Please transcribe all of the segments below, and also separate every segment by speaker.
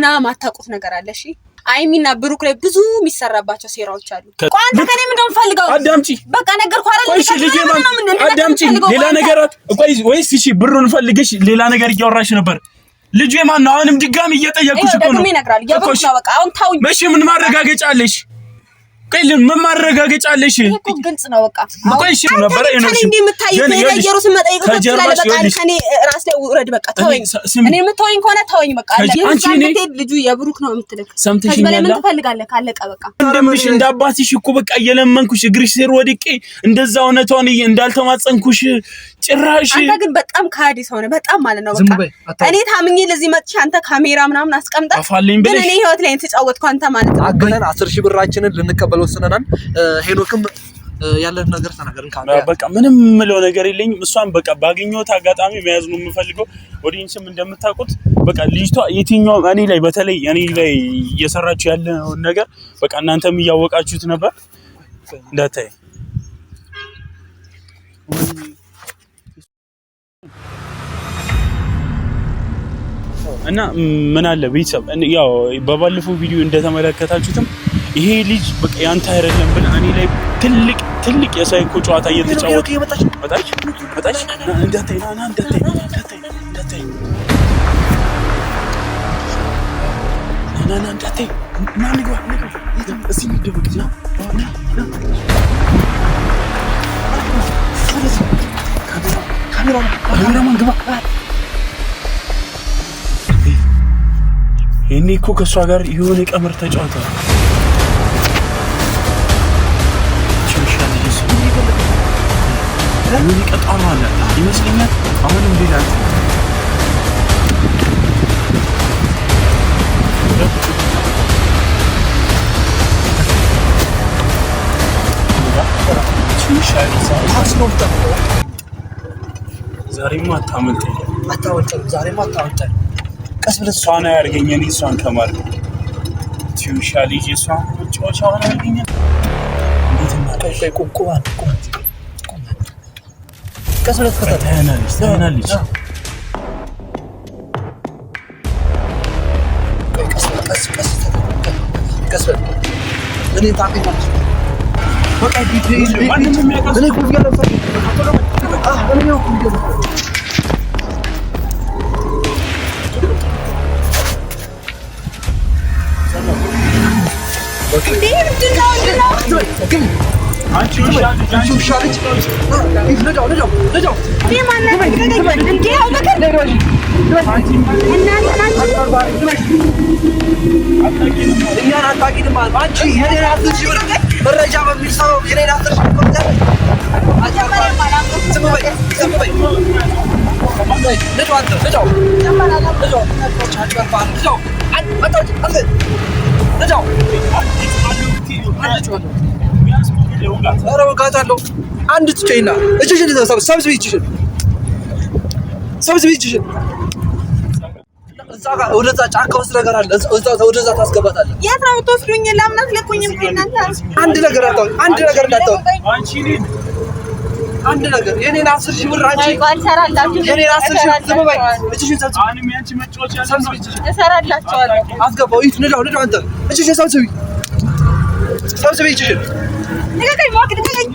Speaker 1: እና ማታውቁት ነገር አለ እሺ አይሚና ብሩክ ላይ ብዙ የሚሰራባቸው ሴራዎች አሉ ቋንቋ ከኔ ምን እንደምፈልገው
Speaker 2: አዳምጪ
Speaker 1: በቃ ነገርኩ አይደል
Speaker 2: እሺ ልጄ አዳምጪ ሌላ ነገር ቆይ ወይስ እሺ ብሩን ፈልገሽ ሌላ ነገር እያወራሽ ነበር ልጄ ማን ነው አሁንም ድጋሚ እየጠየቅኩሽ እኮ ነው
Speaker 1: የብሩክ ነው በቃ አሁን ታውኝ
Speaker 2: እሺ ምን ማረጋገጫ አለሽ ቆይ ምን ማረጋገጫ አለሽ
Speaker 1: እኮ ግልጽ ነው በቃ
Speaker 2: ቆይ እሺ ነበር
Speaker 1: እኔ እንደምታይኝ የየሩስ መጠየቅ ትችላለህ በቃ ከኔ ራስ ላይ ውረድ በቃ ተወኝ እኔ የምትወኝ ከሆነ ተወኝ በቃ አንቺ ልጁ የብሩክ ነው የምትልክ ከዚህ በላይ ምን ትፈልጋለህ ካለቀ በቃ
Speaker 2: እንደምሽ እንዳባትሽ እኮ በቃ እየለመንኩሽ እግርሽ ስር ወድቄ እንደዛ እውነቷን እንዳልተማጸንኩሽ ጭራሽ
Speaker 1: አንተ ግን በጣም ካዲ ሰው ነህ በጣም ማለት ነው በቃ እኔ ታምኜ ለዚህ መጥቼ አንተ ካሜራ ምናምን አስቀምጠህ ግን እኔ ህይወት ላይ ተጫወትኩ አንተ ማለት ነው
Speaker 3: አገናን 10,000 ብራችንን ልንቀበል ወስነናል ሄኖክም ያለን ነገር ተናገርን ካለ
Speaker 2: በቃ ምንም ምለው ነገር የለኝም እሷን በቃ ባገኘሁት አጋጣሚ መያዝ ነው የምፈልገው ኦዲየንስም እንደምታውቁት በቃ ልጅቷ የትኛው እኔ ላይ በተለይ እኔ ላይ እየሰራችሁ ያለው ነገር በቃ እናንተም እያወቃችሁት ነበር እንዳታይ እና ምን አለ ቤተሰብ ያው በባለፈው ቪዲዮ እንደተመለከታችሁትም ይሄ ልጅ በቃ ያንተ አይደለም ብለ እኔ ላይ ትልቅ የሳይኮ ጨዋታ እየተጫወተ መጣች እንዳታይ ና እንዳታይ እንዳታይ ና ንግባ እስቲ እንደብቅ ና ካሜራማን ግባ እኔ እኮ ከሷ ጋር የሆነ ቀመር ተጫውተው ምን ይቀጣው አለ ይመስለኛል አሁንም ሌላ ዛሬማ አታመልጠኝ ቀስ ብለህ ሷና ያርገኛል እሷን ከማር ቲዩሻሊ እሷን ጮቻውን ያርገኛል እንዴት ነው ቆይ ቁም ቀስ ብለህ ተናልሽ ቀስ እኔ ታውቂኛለሽ በቃ ዲቴይል እኔ ኩፍያ ለፈኝ እኔ ነው ኩፍያ አንድ ትጨይና እቺሽን ሰብስቢ እቺሽን እዛ ጋር ወደዛ ጫካ ውስጥ ነገር አለ ወደዛ ታስገባታለህ
Speaker 1: የት ነው የምትወስዱኝ ለምን አትለቁኝም እናንተ
Speaker 3: አንድ ነገር አንድ ነገር የኔን 10,000 ብር አንቺ
Speaker 1: ባልሰራላችሁ
Speaker 3: የኔን 10,000 ዝም በይ እቺሽን ሰብስቢ
Speaker 2: አሁንም ያንቺ መጫወቻ
Speaker 1: እሰራላችኋለሁ
Speaker 3: አስገባው ይት ንዳው አንተ እቺሽን ሰብስቢ እቺሽን
Speaker 1: ንገረኝ ማግደኝ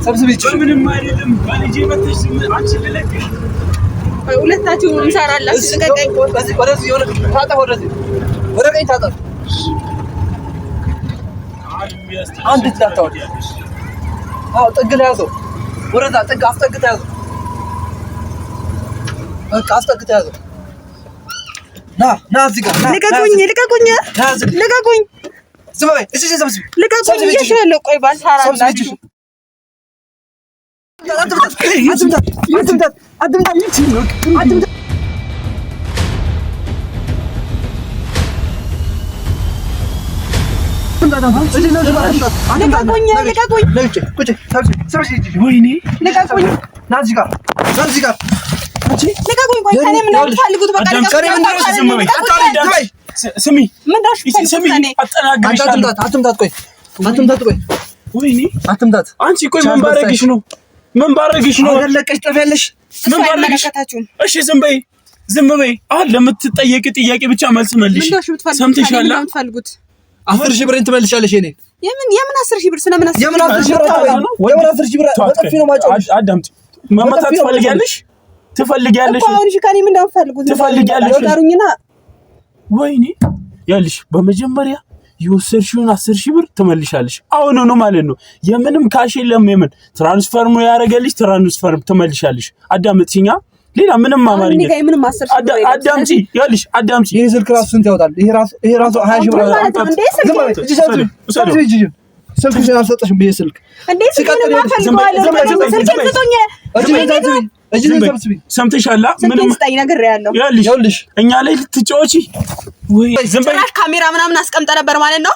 Speaker 3: ሰብስቢ እቺሽን
Speaker 2: ምንም አይደለም ባልጄ መጥተሽ አንቺ ልለቅሽ
Speaker 1: ሁለታችሁ እንሰራላችሁ ንገረኝ
Speaker 3: ወደዚህ የሆነ ታጣ ወደ ቀኝ ታጣ አንድ ታጣው አው ጥግ ላይ ያዘው ወረዳ ጥግ አስጠግታ ያዘው በቃ አስጠግታ ያዘው ና እዚህ ጋር ልቀቁኝ ዝም በይ እሺ ሰብስቢ
Speaker 1: ልቀቁኝ እየሻለሁ ቆይ ባልሰራላችሁ
Speaker 3: አትምታት
Speaker 2: ወይኔ
Speaker 3: ልቀቁኝ ና እዚህ ጋር ልቀቁኝ ቆይ ከኔ ምን አልፈልጉት በቃ
Speaker 2: ስሚ
Speaker 3: አትምታት ቆይ
Speaker 2: ወይኔ
Speaker 3: አትምታት
Speaker 2: አንቺ ቆይ ምን ባረግሽ ነው
Speaker 3: አገለቀሽ ጠፊያለሽ
Speaker 2: ምን ባረግሽ እሺ ዝም በይ ዝም በይ። ለምትጠየቂ ጥያቄ ብቻ መልስ መልሽ። ሰምተሻል?
Speaker 3: 10 ሺህ ብር ትመልሻለሽ። እኔ
Speaker 1: የምን 10 ሺህ ብር ስለምን 10
Speaker 3: ሺህ ብር በጥፊ ነው ማጫወት።
Speaker 2: አዳምጪ። መመታት ትፈልጊያለሽ እኮ
Speaker 1: አሁን እሺ ከኔ ምን እንደምትፈልጉት
Speaker 2: ትፈልጊያለሽ? ወይኔ ያልሽ በመጀመሪያ የወሰድሽውን 10 ሺህ ብር ትመልሻለሽ። አሁን ነው ማለት ነው። የምንም ካሽ የለም። የምን ትራንስፈር ነው ያደረገልሽ? ትራንስፈር ትመልሻለሽ። አዳምጪኛ። ሌላ ምንም አማርኛ አዳምጪ። ያልሽ አዳምጪ።
Speaker 3: ይሄ ስልክ ራሱ ስንት ያወጣል? ይሄ ራሱ 20 ሺህ ብር ስልክሽን አልሰጠሽም። ብዬ ስልክ
Speaker 2: ሰምተሻል? ምንም
Speaker 3: ያልሽ
Speaker 2: እኛ ላይ ልትጫወቺ ወይ? ዝም በይ።
Speaker 1: ካሜራ ምናምን አስቀምጠ ነበር ማለት ነው።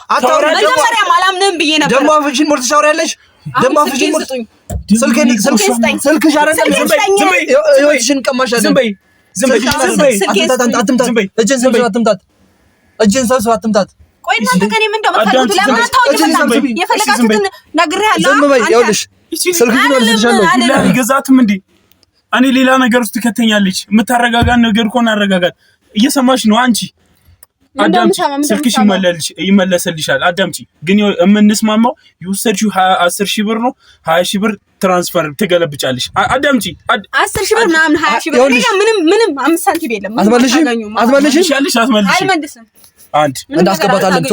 Speaker 1: መጀመሪያ አላምንም ብዬ ነበር።
Speaker 3: ደግሞ አፍሽን ሞልተሽ ታወሪያለሽ። ደግሞ አፍሽን ሞልተሽ ስልክሽ አይደለም። ዝም በይ። ህይወትሽን ቀማሻለሁ።
Speaker 2: ዝም በይ።
Speaker 3: አትምታት። እጅን ሰብስብ አትምታት። እጅን ሰብስብ አትምታት።
Speaker 1: ቆይ እናንተ ከኔ ምን እንደምትፈልጉት ለምን አታውቁም? የፈለጋችሁትን ነግሬሃለሁ።
Speaker 3: ዝም በይ። ይኸውልሽ ስልክሽን ወልሰሻለሁ።
Speaker 2: ይገዛትም እንዴ እኔ ሌላ ነገር ውስጥ ትከተኛለች። የምታረጋጋን ነገር ከሆነ አረጋጋት። እየሰማሽ ነው አንቺ? አዳምጪ። ስልክሽ ይመለስልሻል። አዳምጪ። ግን የምንስማማው የወሰድሽው 10 ሺህ ብር ነው። 20 ሺህ ብር ትራንስፈር ትገለብጫለሽ። አዳምጪ።
Speaker 1: 10 ሺህ ብር ምናምን 20 ሺህ ብር ምንም 5 ሳንቲም የለም።
Speaker 3: አትመልሽም።
Speaker 1: አልመልስም።
Speaker 2: አንድ
Speaker 3: እንዳስገባታለን።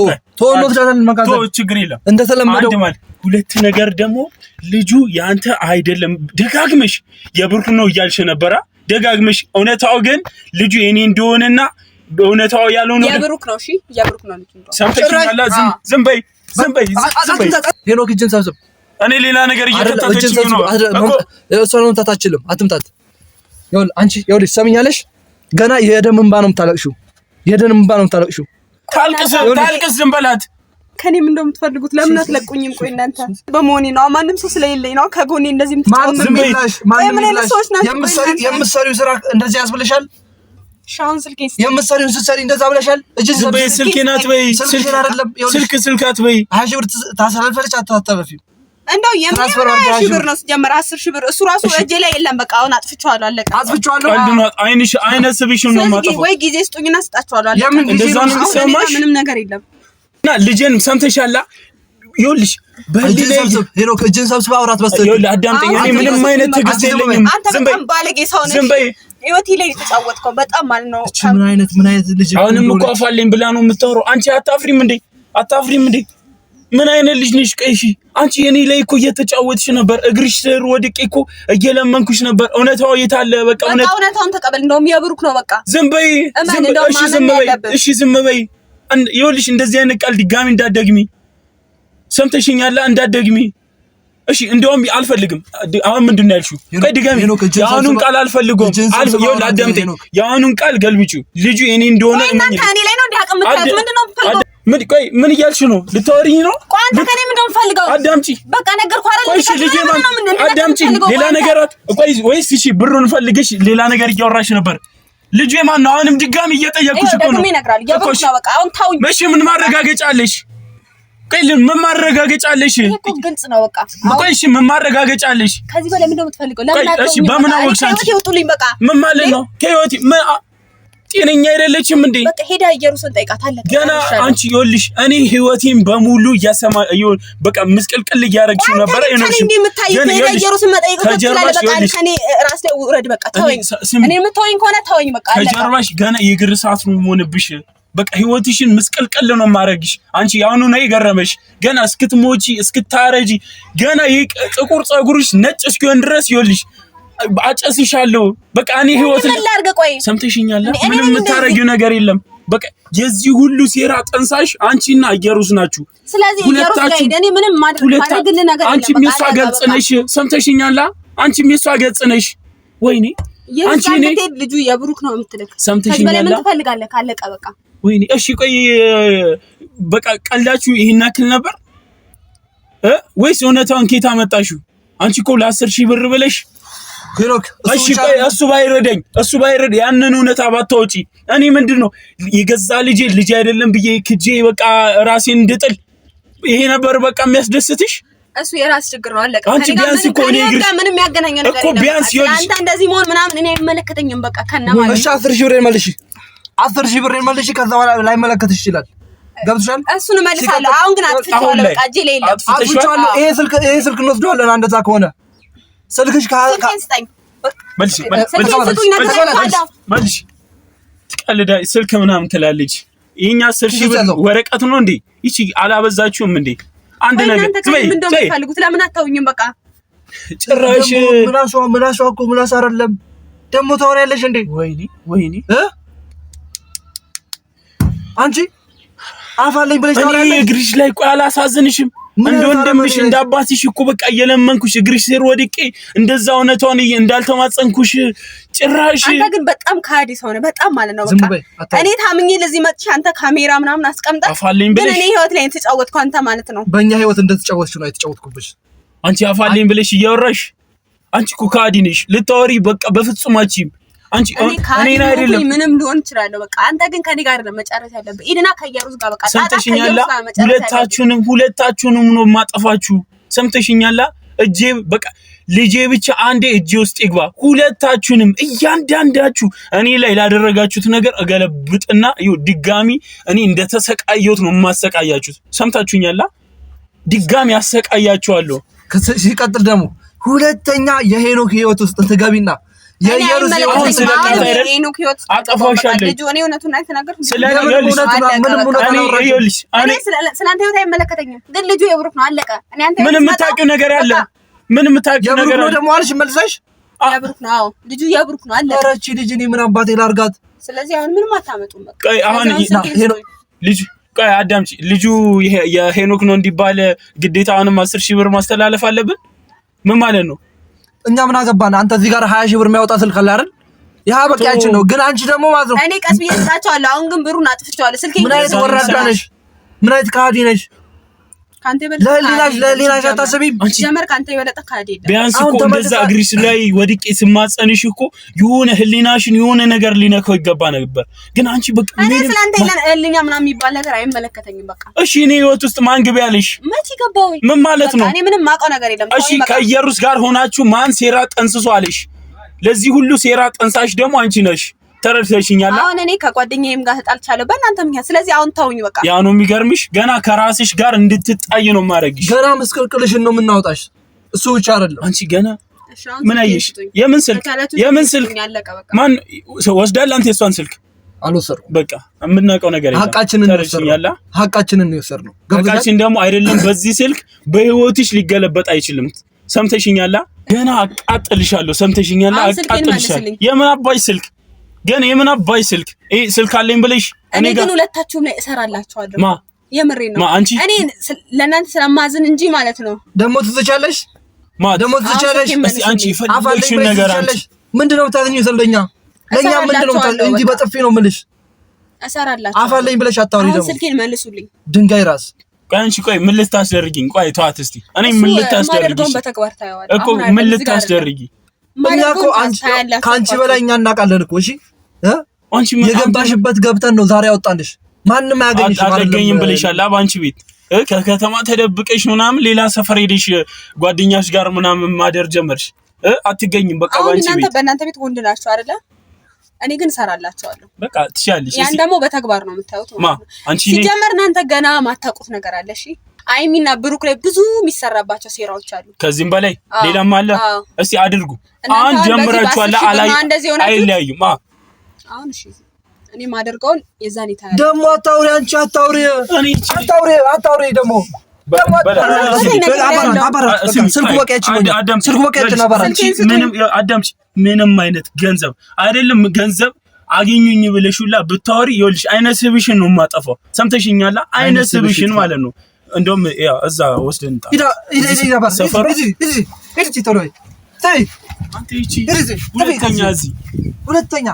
Speaker 2: ችግር የለም።
Speaker 3: እንደተለመደው
Speaker 2: ሁለት ነገር ደግሞ ልጁ ያንተ አይደለም። ደጋግመሽ የብሩክ ነው እያልሽ ነበረ። ደጋግመሽ እውነታው ግን ልጁ የኔ እንደሆነና በእውነታው ያለው ነው።
Speaker 1: የብሩክ ነው። እሺ የብሩክ ነው ልጁ።
Speaker 2: ሰምተሽኛል? ዝም በይ።
Speaker 3: ሄኖክ እጅን ሰብስብ።
Speaker 2: እኔ ሌላ ነገር እየከታተችኝ ነው እኮ።
Speaker 3: እሷን መምታት አትችልም። አትምታት። ይኸውልሽ ሰምኛለሽ። ገና የደም እንባ ነው የምታለቅሽው።
Speaker 2: ታልቅስ። ዝም በላት።
Speaker 1: ከኔ ምን እንደምትፈልጉት ለምን አትለቁኝም? ቆይ እናንተ በመሆኔ ነው። ማንም ሰው ስለሌለኝ ነው ከጎኔ እንደዚህ የምትጫወቱ።
Speaker 3: የምትሰሪው ስራ እንደዚህ ያስብልሻል?
Speaker 1: ሻውን ስልኬን
Speaker 3: የምትሰሪውን ስትሰሪ እንደዛ ብለሻል?
Speaker 2: ዝም በይ። ስልኬን አትበይ። ስልክ አትበይ።
Speaker 3: 20 ሺህ ብር ታሳልፈልሽ አታተረፊም።
Speaker 1: እንደው የምን 20 ሺህ ብር ነው ሲጀመር 10 ሺህ ብር እሱ ራሱ እጄ ላይ የለም። በቃ አሁን አጥፍቼዋለሁ። አለቀ።
Speaker 2: አይነስብሽ ነው የማጠፋው።
Speaker 1: ወይ ጊዜ ስጡኝና ስጣቸዋለሁ። አለቀ።
Speaker 2: እንደዛ ነው የሚሰማሽ?
Speaker 1: ምንም ነገር የለም።
Speaker 2: እና ልጄን ሰምተሻላ? ይኸውልሽ
Speaker 3: ሄኖክ እጅን ሰብስባ አውራት በስተቀር
Speaker 2: ይኸውልህ አዳምጠኝ። እኔ ምንም አይነት ትዕግስት የለኝም።
Speaker 1: ዝም በይ። ባለጌ ሰው ነሽ።
Speaker 2: ዝም በይ።
Speaker 1: ህይወቴ ላይ የተጫወትከው በጣም ማለት ነው።
Speaker 3: ምን አይነት ልጅ
Speaker 2: አሁንም እኮ አፋለኝ ብላ ነው የምታወራው። አንቺ አታፍሪም እንዴ? ምን አይነት ልጅ ነሽ? ቀይሺ አንቺ የኔ ላይ እኮ እየተጫወትሽ ነበር። እግርሽ ስር ወድቄ እኮ እየለመንኩሽ ነበር። እውነታው የት አለ? በቃ
Speaker 1: እውነታውን ተቀበል። እንደውም የብሩክ ነው። በቃ
Speaker 2: ዝም በይ። እሺ ዝም በይ። ይኸውልሽ እንደዚህ አይነት ቃል ድጋሚ እንዳትደግሚ። ሰምተሽኛል? እንዳትደግሚ። እሺ እንደውም አልፈልግም። አሁን ምንድን ነው ያልሽው? ቆይ ድጋሚ። የአሁኑን ቃል አልፈልገውም። ይኸውልህ አዳምጠኝ። የአሁኑን ቃል ገልብጪው። ልጁ እኔ እንደሆነ
Speaker 1: እናንተ እኔ ላይ ነው እንዲያቀምጣት። ምንድን ነው የምትፈልገው?
Speaker 2: ቆይ ምን እያልሽ ነው? ልታወሪኝ ነው?
Speaker 1: ቆይ አንተ ከኔ ምንድን ነው የምትፈልገው?
Speaker 2: አዳምጪ።
Speaker 1: በቃ ነገርኩህ አይደል?
Speaker 2: ቆይ እሺ ልጄ አዳምጪ። ሌላ ነገር ወይስ እሺ ብሩን ፈልገሽ ሌላ ነገር እያወራሽ ነበር? ልጄ ማን ነው? አሁንም ድጋሚ እየጠየቅኩሽ እኮ ነው።
Speaker 1: በቃ አሁን ታውኝ።
Speaker 2: እሺ ምን ማረጋገጫ አለሽ? ቆይ ምን ማረጋገጫ አለሽ?
Speaker 1: እኮ ግልጽ ነው። በቃ
Speaker 2: ቆይ እሺ ምን ማረጋገጫ አለሽ?
Speaker 1: ከዚህ በላይ ምንድን ነው የምትፈልገው? ለምን አትተውኝ?
Speaker 2: እሺ በምን አወቅሽ አንቺ?
Speaker 1: ይውጡልኝ። በቃ
Speaker 2: ምን ማለት ነው? ከህይወቴ ጤነኛ አይደለችም እንዴ?
Speaker 1: በቃ ሄዳ ኢየሩሳሌም ጠይቃት አለ።
Speaker 2: ገና አንቺ ይኸውልሽ እኔ ህይወቴን በሙሉ በቃ ምስቅልቅል እያደረግሽው ነበር።
Speaker 1: ይኸውልሽ እንዴ የምታይው ሄዳ ኢየሩሳሌም መጠየቅ ትችላለህ። በቃ ከኔ ራስ ላይ ውረድ። በቃ ተወኝ። እኔ የምትወኝ ከሆነ ተወኝ። በቃ አለ።
Speaker 2: ከጀርባሽ ገና የእግር ሰዓት ነው የምሆንብሽ። በቃ ህይወትሽን ምስቅልቅል ነው ማረግሽ። አንቺ ያሁኑ ነው የገረመሽ። ገና እስክትሞቺ እስክታረጂ ገና ጥቁር ጸጉርሽ ነጭ እስኪሆን ድረስ ይኸውልሽ አጨስሻለሁ። በቃ እኔ ህይወት ሰምተሽኛል? ምንም የምታረጊው ነገር የለም። በቃ የዚህ ሁሉ ሴራ ጠንሳሽ አንቺና ኢየሩስ ናችሁ።
Speaker 1: ስለዚህ ኢየሩስ ጋር እኔ ምንም ማድረግ ነገር
Speaker 2: አንቺም የሷ ገጽ ነሽ። ሰምተሽኛል? አንቺም የሷ ገጽ ነሽ። ወይኔ አንቺ እኔ
Speaker 1: ልጁ የብሩክ ነው የምትልክ።
Speaker 2: ሰምተሽኛል?
Speaker 1: ምን ትፈልጋለህ? ካለቀ በቃ
Speaker 2: ወይኔ እሺ ቆይ በቃ ቀልዳችሁ ይሄን ያክል ነበር ወይስ እውነታውን ከየት አመጣሽው? አንቺ እኮ ለ10 ሺህ ብር ብለሽ
Speaker 3: ሄኖክ
Speaker 2: እሺ ቆይ እሱ ባይረዳኝ ያንን እውነታ ባታወጪ እኔ ምንድነው የገዛ ልጅ አይደለም ብዬ ክጄ በቃ ራሴን እንድጥል ይሄ ነበር በቃ የሚያስደስትሽ?
Speaker 1: እሱ የራስ ችግር ነው አለቀ።
Speaker 2: አንቺ ቢያንስ እኮ እኔ
Speaker 1: ምንም ያገናኘው ነገር
Speaker 2: እኮ ቢያንስ
Speaker 1: አንተ እንደዚህ መሆን ምናምን እኔ አይመለከተኝም። በቃ ከነማን
Speaker 3: እሺ 10,000 ብር መልሺ፣ 10,000 ብር መልሺ። ከዛ በኋላ ላይ መለከትሽ ይችላል። ገብቶሻል?
Speaker 1: እሱን መልሳለሁ። አሁን ግን አጥፍቻለሁ። በቃ እጄ ላይ የለም።
Speaker 3: አጥፍቻለሁ። ይሄ ስልክ እንወስደዋለን። እንደዛ ከሆነ ስልክሽ
Speaker 1: ስጠኝ።
Speaker 2: መልሺ ትቀልዳ ስልክ ምናምን ትላለች። ይሄኛ 10,000 ብር ወረቀት ነው እንዴ? ይቺ አላበዛችሁም እንዴ? አንድ ነገር
Speaker 1: ምንድነው የምትፈልጉት? ለምን አታውኝም? በቃ
Speaker 2: ጭራሽ
Speaker 3: ምላሷ እኮ ምላስ አይደለም ደግሞ ታወሪያለሽ እንዴ?
Speaker 2: ወይኔ
Speaker 3: አንቺ አፋለኝ ብለሽ ታወሪያለሽ።
Speaker 2: እኔ እግርሽ ላይ ቆይ አላሳዝንሽም? እንደ ወንድምሽ እንደ አባትሽ እኮ በቃ እየለመንኩሽ እግርሽ ስር ወድቄ እንደዛ እውነቷን እንዳልተማጸንኩሽ ጭራሽ።
Speaker 1: አንተ ግን በጣም ካዲ ሰው ነህ፣ በጣም ማለት ነው። በቃ እኔ ታምኜ ለዚህ መጥቼ አንተ ካሜራ ምናምን አስቀምጠህ ግን እኔ ህይወት ላይ ተጫወትኩ አንተ ማለት ነው።
Speaker 3: በእኛ ህይወት እንደተጫወትሽ ነው የተጫወትኩብሽ።
Speaker 2: አንቺ አፋለኝ ብለሽ እያወራሽ አንቺ እኮ ካዲ ነሽ። ልታወሪ በቃ በፍጹም አትችይም። አንቺ እኔ አይደለም
Speaker 1: ምንም ሊሆን ይችላል። በቃ አንተ ግን ከኔ ጋር አይደለም መጨረስ ያለብህ። ኢድና ከያሩስ ጋር በቃ
Speaker 2: ሰምተሽኛላ? ሁለታችሁንም ነው ማጠፋችሁ። ሰምተሽኛላ? እጄ በቃ ልጄ ብቻ አንዴ እጄ ውስጥ ይግባ። ሁለታችሁንም እያንዳንዳችሁ እኔ ላይ ላደረጋችሁት ነገር እገለብጥና ድጋሚ እኔ እንደተሰቃየሁት ነው የማሰቃያችሁት። ሰምታችሁኛላ? ድጋሚ አሰቃያችኋለሁ።
Speaker 3: ሲቀጥል ደግሞ ሁለተኛ የሄኖክ ህይወት ውስጥ ትገቢና የኢየሩስ
Speaker 1: ህይወት አጠፋሻለሁ። ልጅ እኔ እውነቱን አይተናገርኩም። ስለአንተ ህይወት አይመለከተኝም። ግን ልጁ የብሩክ ነው አለቀ። እኔ አንተ
Speaker 2: ምንም የምታውቂው ነገር አለ? ምንም የምታውቂው ነገር አለ?
Speaker 3: ደግሞ አልሽ መልሰሽ
Speaker 1: የብሩክ ነው። አዎ ልጁ የብሩክ ነው አለቀ።
Speaker 3: ኧረ እቺ ልጅ እኔ ምን አባቴ ላርጋት?
Speaker 1: ስለዚህ አሁን ምንም አታመጡም። በቃ
Speaker 2: ቆይ አሁን ልጅ ቆይ አዳምጪ። ልጁ የሄኖክ ነው እንዲባል ግዴታ አሁንም 10,000 ብር ማስተላለፍ አለብን? ምን ማለት ነው?
Speaker 3: እኛ ምን አገባን? አንተ እዚህ ጋር 20,000 ብር የሚያወጣ ስልክ አለ አይደል? ያ በቂያችን ነው። ግን አንቺ ደግሞ ማለት ነው
Speaker 1: እኔ ቀስ ብዬ እሰጣቸዋለሁ። አሁን ግን ብሩን አጥፍቼዋለሁ። ስልኬ
Speaker 3: ምን አይነት ወራዳ ነሽ? ምን አይነት ካዲ ነሽ?
Speaker 1: ካንተ ይበልጥ
Speaker 3: ለሊናሽ አታስቢም?
Speaker 1: ጀመር ካንተ ይበልጥ ካዲ አይደለም።
Speaker 2: ቢያንስ እኮ እንደዛ እግሪስ ላይ ወድቄ ስማጸንሽ እኮ የሆነ ህሊናሽን የሆነ ነገር ሊነካው ይገባ ነበር። ግን አንቺ በቃ
Speaker 1: እኔ ስላንተ ህሊና ምናምን የሚባል ነገር አይመለከተኝም። በቃ
Speaker 2: እሺ እኔ ህይወት ውስጥ ማን ግብ ያለሽ?
Speaker 1: መቼ ገባው?
Speaker 2: ምን ማለት ነው?
Speaker 1: እኔ ምንም ማውቀው ነገር የለም።
Speaker 2: እሺ ከኢየሩስ ጋር ሆናችሁ ማን ሴራ ጠንስሶ አለሽ? ለዚህ ሁሉ ሴራ ጠንሳሽ ደግሞ አንቺ ነሽ። ተረድተሽኛል?
Speaker 1: አሁን እኔ ከጓደኛዬም ጋር ተጣልቻለሁ በእናንተ ምክንያት። ስለዚህ አሁን ተውኝ በቃ።
Speaker 2: ያ ነው የሚገርምሽ። ገና ከራስሽ ጋር እንድትጣይ ነው ማረግሽ።
Speaker 3: ገና መስቀልቅልሽን ነው የምናወጣሽ። እሱ ብቻ አይደለም።
Speaker 2: አንቺ ገና ምን አየሽ? የምን ስልክ ማን ወስዳል? አንተ የሷን ስልክ
Speaker 3: አልወሰድኩም።
Speaker 2: በቃ የምናውቀው ነገር የለም። ሐቃችንን ነው
Speaker 3: የወሰድነው።
Speaker 2: ሐቃችን ደግሞ አይደለም በዚህ ስልክ በህይወትሽ ሊገለበጥ አይችልም። ሰምተሽኛል? ገና አቃጥልሻለሁ። ሰምተሽኛል? አቃጥልሻለሁ። የምን አባይ ስልክ ግን የምን አባይ ስልክ? ይሄ ስልክ አለኝ ብለሽ
Speaker 1: እኔ ግን ሁለታችሁም ላይ እሰራላችኋለሁ። የምሬ ነው።
Speaker 2: አንቺ
Speaker 1: እኔ ለእናንተ ስለማዝን እንጂ ማለት ነው።
Speaker 3: ደግሞ ትዝቻለሽ
Speaker 2: እስቲ አንቺ የፈለግሽውን ነገር አንቺ
Speaker 3: ምንድነው የምታገኙ? ስለኛ ለኛ ምንድነው እንጂ በጥፊ ነው የምልሽ።
Speaker 1: እሰራላችኋለሁ።
Speaker 3: አፋለኝ ብለሽ አታውሪ። ደግሞ
Speaker 1: ስልኬን መልሱልኝ።
Speaker 3: ድንጋይ ራስ
Speaker 2: አንቺ ቆይ ምን ልታስደርጊኝ? ቆይ ተዋት እስቲ። እኔ ምን ልታስደርጊኝ እኮ ምን ልታስደርጊ?
Speaker 3: እኛ እኮ ከአንቺ በላይ እኛ እናውቃለን እኮ። እሺ አንቺ የገባሽበት ገብተን ነው ዛሬ ያወጣንሽ። ማንም አያገኝሽ ማለት ነው።
Speaker 2: አትገኝም ብለሻል። በአንቺ ቤት ከከተማ ተደብቀሽ ምናምን ሌላ ሰፈር ሄደሽ ጓደኛሽ ጋር ምናምን ማደር ጀመርሽ። አትገኝም በቃ ባንቺ ቤት።
Speaker 1: በእናንተ ቤት ወንድ ናችሁ አይደለ? እኔ ግን እሰራላችኋለሁ።
Speaker 2: በቃ ትሻለሽ።
Speaker 1: ያን ደግሞ በተግባር ነው የምታዩት ማለት ነው። ሲጀመር እናንተ ገና ማታውቁት ነገር አለ። እሺ አይሚና ብሩክ ላይ ብዙ የሚሰራባቸው ሴራዎች አሉ።
Speaker 2: ከዚህም በላይ ሌላም አለ። እስቲ አድርጉ። አሁን ጀምራችኋል። አይለያዩም። አሁን
Speaker 1: እሺ እኔ ማደርገውን የዛኔ ታያለሽ።
Speaker 3: ደግሞ አታውሪ። አንቺ አታውሪ ደግሞ
Speaker 2: ምንም አይነት ገንዘብ አይደለም ገንዘብ አገኙኝ ብለሽ ሁላ ብታወሪ ይኸውልሽ አይነ ስብሽን ነው የማጠፋው። ሰምተሽኛል? አይነ ስብሽን ማለት ነው። እንደውም ያው እዛ ወስደን
Speaker 3: ሁለተኛ